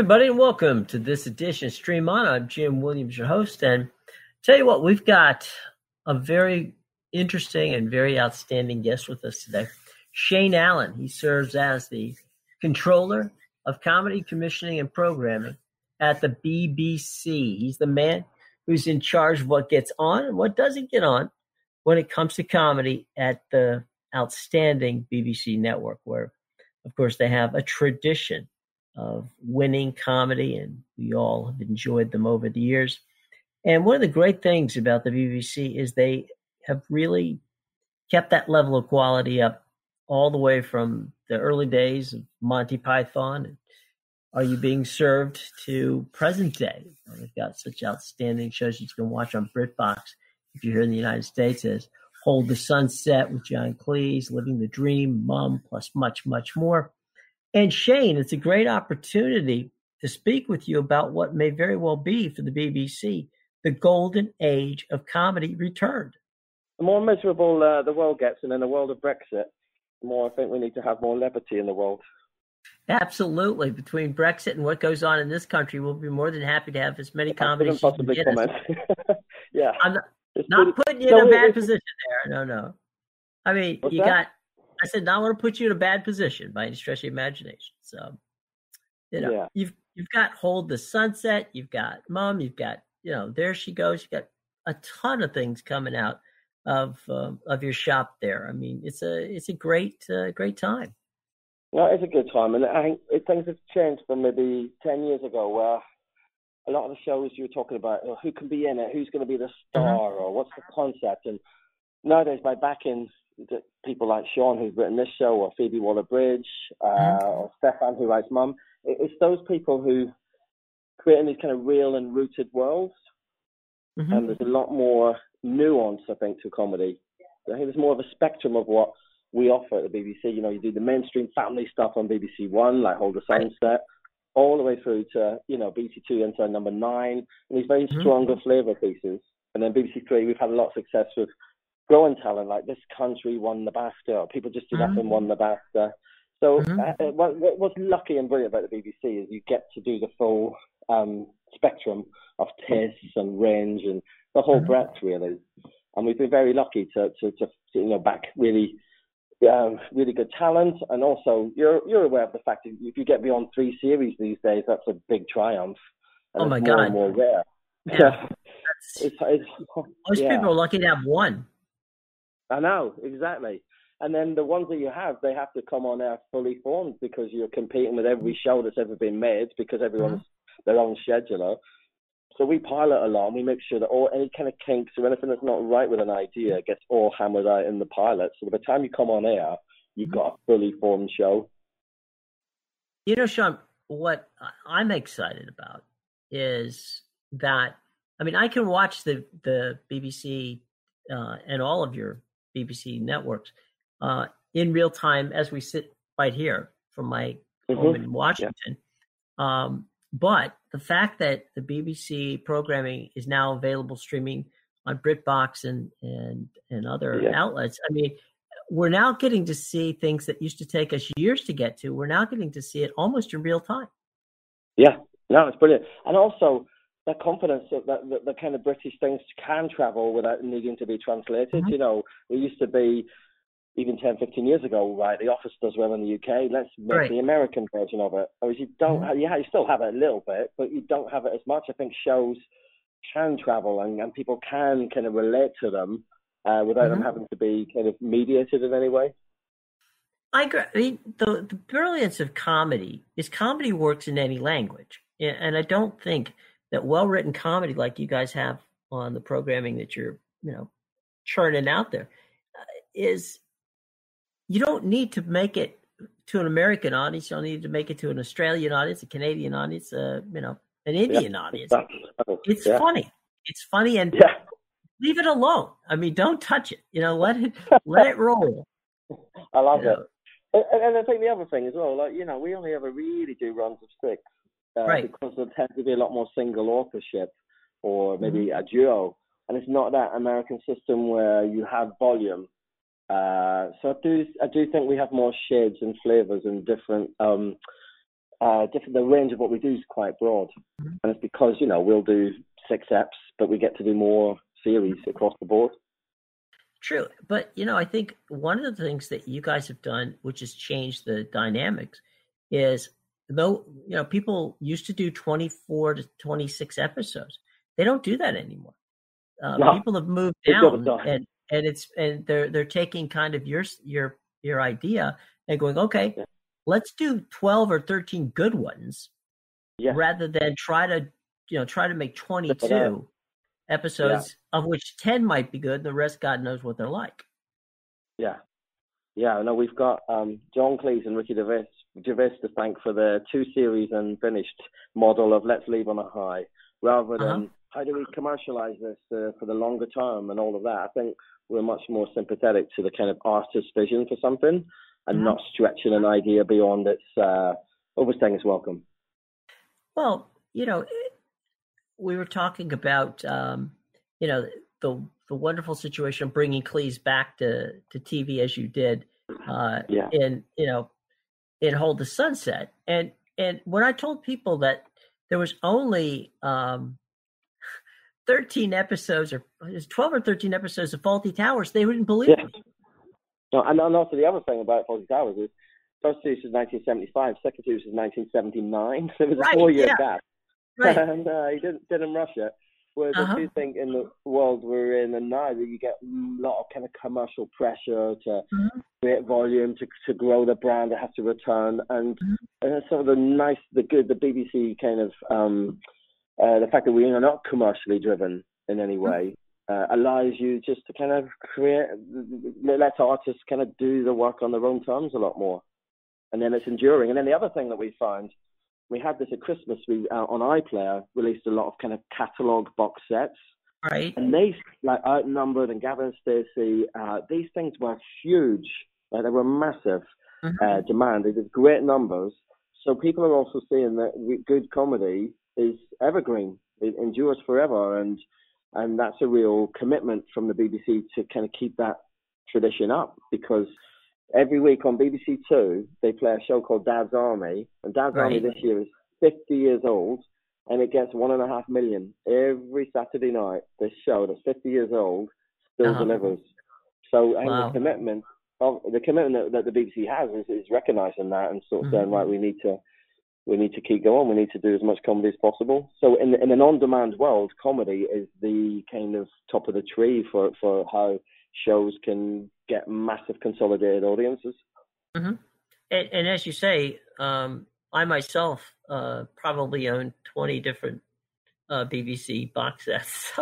everybody, and welcome to this edition of Stream On. I'm Jim Williams, your host, and tell you what, we've got a very interesting and very outstanding guest with us today, Shane Allen. He serves as the Controller of Comedy Commissioning and Programming at the BBC. He's the man who's in charge of what gets on and what doesn't get on when it comes to comedy at the outstanding BBC network, where, of course, they have a tradition of winning comedy, and we all have enjoyed them over the years. And one of the great things about the BBC is they have really kept that level of quality up all the way from the early days of Monty Python and Are You Being Served to present day. They've got such outstanding shows that you can watch on Britbox if you're here in the United States, as Hold the Sunset with John Cleese, Living the Dream, Mum, plus much, much more. And Shane, it's a great opportunity to speak with you about what may very well be for the BBC, the golden age of comedy returned. The more miserable the world gets, and in the world of Brexit, the more I think we need to have more levity in the world. Absolutely. Between Brexit and what goes on in this country, we'll be more than happy to have as many comedies as possibly you comment. Yeah. I'm not putting you in a bad position there. No. I mean, I said, not want to put you in a bad position by any stretch of the imagination. So, you've got Hold the Sunset, you've got Mum, you've got, There She Goes. You've got a ton of things coming out of your shop there. I mean, it's a great time. No, it's a good time, and I think things have changed from maybe 10 years ago, where a lot of the shows you were talking about, who can be in it, who's going to be the star, or what's the concept, and nowadays by backing people like Sean, who's written this show, or Phoebe Waller-Bridge, or Stefan, who writes Mum. It's those people who create these kind of real and rooted worlds, and there's a lot more nuance, I think, to comedy. I think there's more of a spectrum of what we offer at the BBC. You do the mainstream family stuff on BBC One, like Hold the Sunset, all the way through to, BBC Two into number 9, and these very stronger flavour pieces. And then BBC Three, we've had a lot of success with growing talent, like This Country won the BAFTA, or People Just Do Nothing won the BAFTA. So what's lucky and brilliant about the BBC is you get to do the full spectrum of tastes and range and the whole breadth, really. And we've been very lucky to back really good talent. And also, you're aware of the fact that if you get beyond 3 series these days, that's a big triumph. And oh my it's God! More and more rare. Yeah. Most people are lucky to have 1. I know, exactly. And then the ones that you have, they have to come on air fully formed, because you're competing with every show that's ever been made, because everyone's their own scheduler. So we pilot a lot, and we make sure that any kind of kinks or anything that's not right with an idea gets all hammered out in the pilot. So by the time you come on air, you've got a fully formed show. Sean, what I'm excited about is that, I can watch the BBC and all of your BBC networks in real time as we sit right here from my home in Washington. Yeah. But the fact that the BBC programming is now available streaming on Britbox and other outlets, we're now getting to see things that used to take us years to get to. We're now getting to see it almost in real time. Yeah, no, it's brilliant. And also that confidence that the kind of British things can travel without needing to be translated. It used to be, even 10, 15 years ago, right, The Office does well in the UK, let's make the American version of it. Whereas you don't have, you still have it a little bit, but you don't have it as much. I think shows can travel and people can kind of relate to them without them having to be kind of mediated in any way. I agree. The brilliance of comedy is comedy works in any language. And I don't think that well-written comedy like you guys have on the programming that you're, churning out there is... You don't need to make it to an American audience. You don't need to make it to an Australian audience, a Canadian audience, an Indian audience. It's funny. It's funny, and leave it alone. Don't touch it. Let it roll. I love it. And I think the other thing as well, we only ever really do runs of 6, because there tends to be a lot more single authorship, or maybe a duo, and it's not that American system where you have volume. So I do think we have more shades and flavors and different the range of what we do is quite broad. Mm-hmm. And it's because, we'll do 6 eps, but we get to do more series across the board. True. But, I think one of the things that you guys have done, which has changed the dynamics, is though, people used to do 24 to 26 episodes. They don't do that anymore. No, people have moved down, and they're taking kind of your idea and going, okay, let's do 12 or 13 good ones, rather than try to make 22 episodes, of which 10 might be good, and the rest, God knows what they're like. Yeah. No, we've got John Cleese and Ricky Gervais to thank for the 2 series and finished model of let's leave on a high, rather than how do we commercialize this for the longer term and all of that. I think we're much more sympathetic to the kind of artist's vision for something, and not stretching an idea beyond its overstaying its welcome. Well, we were talking about, the wonderful situation of bringing Cleese back to TV as you did in Hold the Sunset. And when I told people that there was only 13 episodes, or 12 or 13 episodes of Fawlty Towers, they wouldn't believe me. No, and also the other thing about Fawlty Towers is first series was 1975, second series was 1979. So it was a 4-year gap. Right. And he didn't rush it. Whereas I do think in the world we're in and now that you get a lot of kind of commercial pressure to create volume, to grow the brand, it has to return. And sort of the BBC kind of, the fact that we are not commercially driven in any way allows you just to kind of let artists kind of do the work on their own terms a lot more. And then it's enduring. And then the other thing that we found, we had this at Christmas. We on iPlayer released a lot of kind of catalog box sets, right? And they Outnumbered and Gavin and Stacey. These things were huge. They were massive demand. They did great numbers. So people are also seeing that good comedy is evergreen. It endures forever, and that's a real commitment from the BBC to kind of keep that tradition up, because every week on BBC Two, they play a show called Dad's Army. And Dad's Army this year is 50 years old, and it gets 1.5 million every Saturday night. This show that's 50 years old still delivers. So I think the commitment that the BBC has is recognising that and sort of saying, right, we need to keep going. We need to do as much comedy as possible. So in an on-demand world, comedy is the kind of top of the tree for how shows can get massive consolidated audiences. And as you say, I myself probably own 20 different BBC box sets.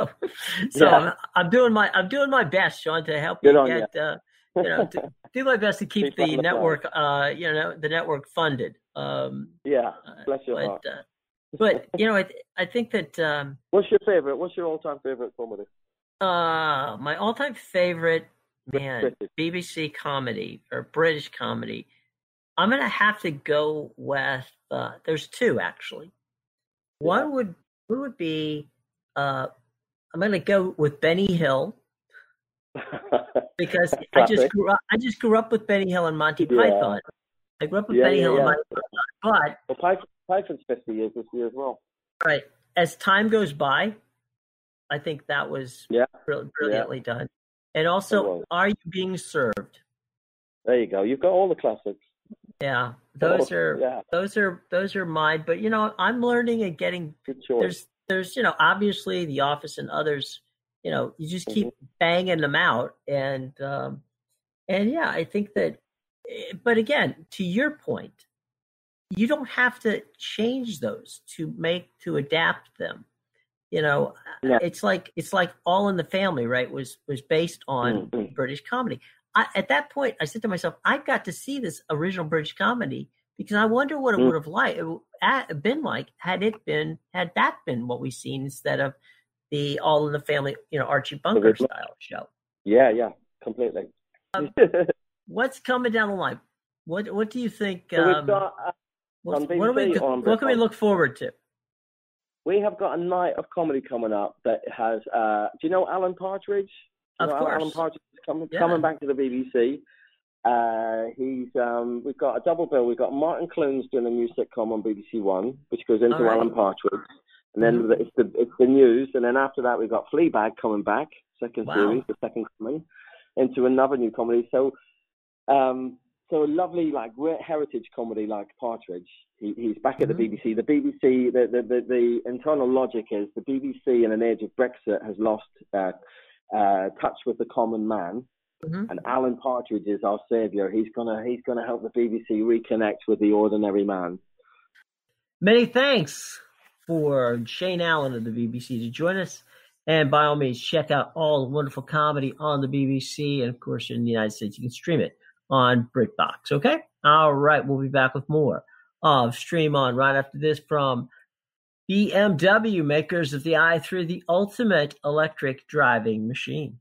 So I'm doing my best, Sean, to help you get to do my best to keep the network the network funded. Bless your heart. But I think that what's your favorite? What's your all-time favorite comedy? My all-time favorite, BBC comedy or British comedy. I'm gonna have to go with. There's 2 actually. One would be. I'm gonna go with Benny Hill because I just grew up with Benny Hill and Monty Python. I grew up with Benny Hill and Monty Python, but Python's 50 years this year as well. Right. As time goes by, I think that was brilliantly done. And also, Are You Being Served? There you go. You've got all the classics. Yeah, those are mine. But I'm learning and getting. There's obviously The Office and others. You just keep banging them out, and I think that. But again, to your point, you don't have to change those to adapt them. It's like All in the Family, right? Was based on British comedy. At that point, I said to myself, I've got to see this original British comedy because I wonder what it would have been like had that been what we've seen instead of the All in the Family, Archie Bunker style show. Yeah, completely. What's coming down the line? What do you think? So what can we look forward to? We have got a night of comedy coming up that has. Do you know Alan Partridge? Of course. Alan Partridge is coming back to the BBC. We've got a double bill. We've got Martin Clunes doing a new sitcom on BBC One, which goes into Alan Partridge, and then it's the news, and then after that we've got Fleabag coming back, second series, the second coming, into another new comedy. So a lovely, like, great heritage comedy like Partridge. He's back at the BBC. The BBC, the internal logic is the BBC in an age of Brexit has lost touch with the common man. And Alan Partridge is our savior. He's gonna help the BBC reconnect with the ordinary man. Many thanks for Shane Allen of the BBC to join us. And by all means, check out all the wonderful comedy on the BBC. And of course, in the United States, you can stream it on Britbox. Okay? All right. We'll be back with more of Stream On right after this from BMW, makers of the i3, the ultimate electric driving machine.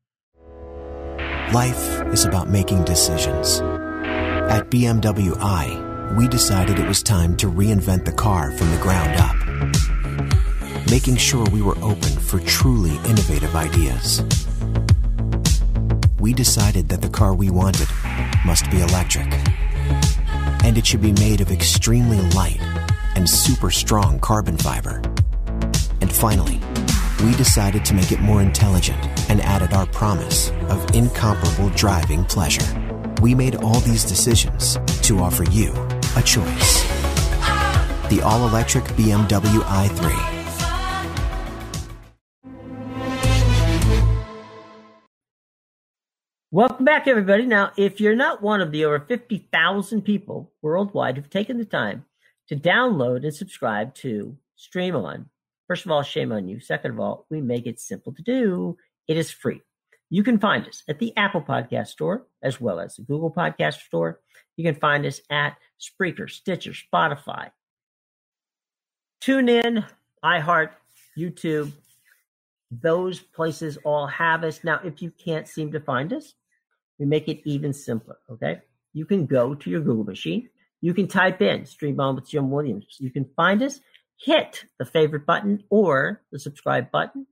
Life is about making decisions. At BMW i, we decided it was time to reinvent the car from the ground up, making sure we were open for truly innovative ideas. We decided that the car we wanted must be electric, and it should be made of extremely light and super strong carbon fiber. And finally, we decided to make it more intelligent and added our promise of incomparable driving pleasure. We made all these decisions to offer you a choice. The all-electric BMW i3. Welcome back, everybody. Now, if you're not one of the over 50,000 people worldwide who've taken the time to download and subscribe to Stream On, first of all, shame on you. Second of all, we make it simple to do. It is free. You can find us at the Apple Podcast Store as well as the Google Podcast Store. You can find us at Spreaker, Stitcher, Spotify, TuneIn, iHeart, YouTube. Those places all have us. Now, if you can't seem to find us, we make it even simpler, okay? You can go to your Google machine. You can type in Stream On with Jim Williams. You can find us, hit the favorite button or the subscribe button,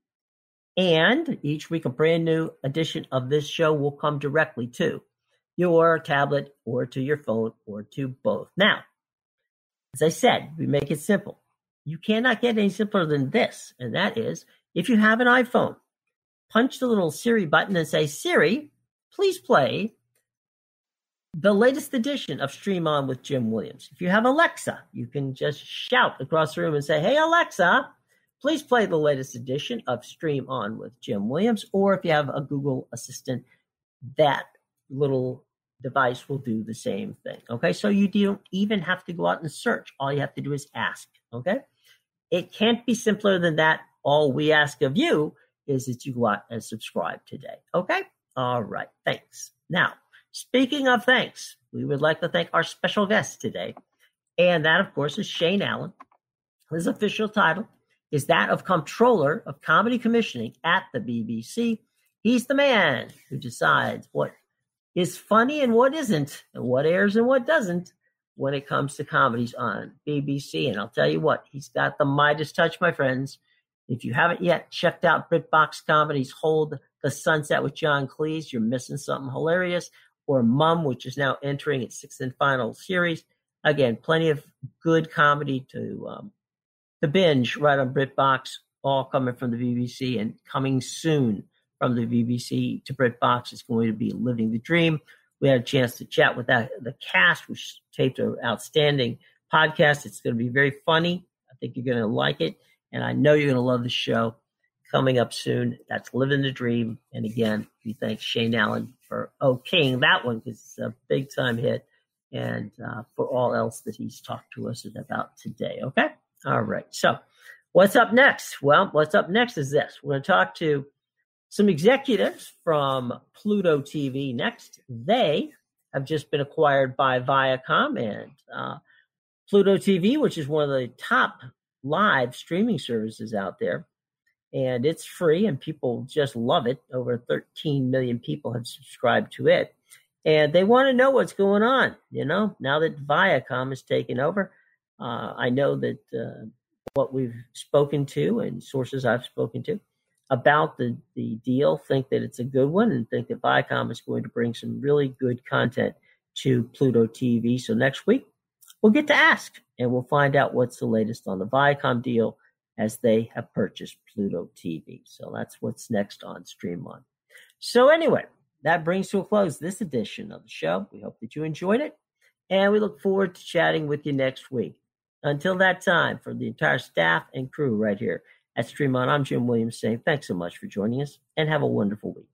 and each week a brand new edition of this show will come directly to your tablet or to your phone or to both. Now, as I said, we make it simple. You cannot get any simpler than this, and that is, if you have an iPhone, punch the little Siri button and say, Siri, please play the latest edition of Stream On with Jim Williams. If you have Alexa, you can just shout across the room and say, hey, Alexa, please play the latest edition of Stream On with Jim Williams. Or if you have a Google Assistant, that little device will do the same thing. Okay, so you don't even have to go out and search. All you have to do is ask. Okay, it can't be simpler than that. All we ask of you is that you go out and subscribe today. Okay, all right, thanks. Now, speaking of thanks, we would like to thank our special guest today. And that, of course, is Shane Allen. His official title is that of Comptroller of Comedy Commissioning at the BBC. He's the man who decides what is funny and what isn't, and what airs and what doesn't when it comes to comedies on BBC. And I'll tell you what, he's got the Midas touch, my friends. If you haven't yet checked out Britbox Comedies' Hold the Sunset with John Cleese, you're missing something hilarious. Or Mum, which is now entering its sixth and final series. Again, plenty of good comedy to binge right on Britbox, all coming from the BBC, and coming soon from the BBC to Britbox is going to be Living the Dream. We had a chance to chat with the cast, which taped an outstanding podcast. It's going to be very funny. I think you're going to like it, and I know you're going to love the show. Coming up soon, that's Living the Dream. And again, we thank Shane Allen for okaying that one because it's a big-time hit, and for all else that he's talked to us about today, okay? All right, so what's up next? Well, what's up next is this. We're going to talk to some executives from Pluto TV next. They have just been acquired by Viacom, and Pluto TV, which is one of the top live streaming services out there, and it's free, and people just love it. Over 13 million people have subscribed to it, and they want to know what's going on, now that Viacom has taken over. I know that what we've spoken to and sources I've spoken to about the deal think that it's a good one and think that Viacom is going to bring some really good content to Pluto TV. So next week, we'll get to ask, and we'll find out what's the latest on the Viacom deal as they have purchased Pluto TV. So that's what's next on Stream On. So anyway, that brings to a close this edition of the show. We hope that you enjoyed it, and we look forward to chatting with you next week. Until that time, for the entire staff and crew right here at Stream On, I'm Jim Williams saying thanks so much for joining us, and have a wonderful week.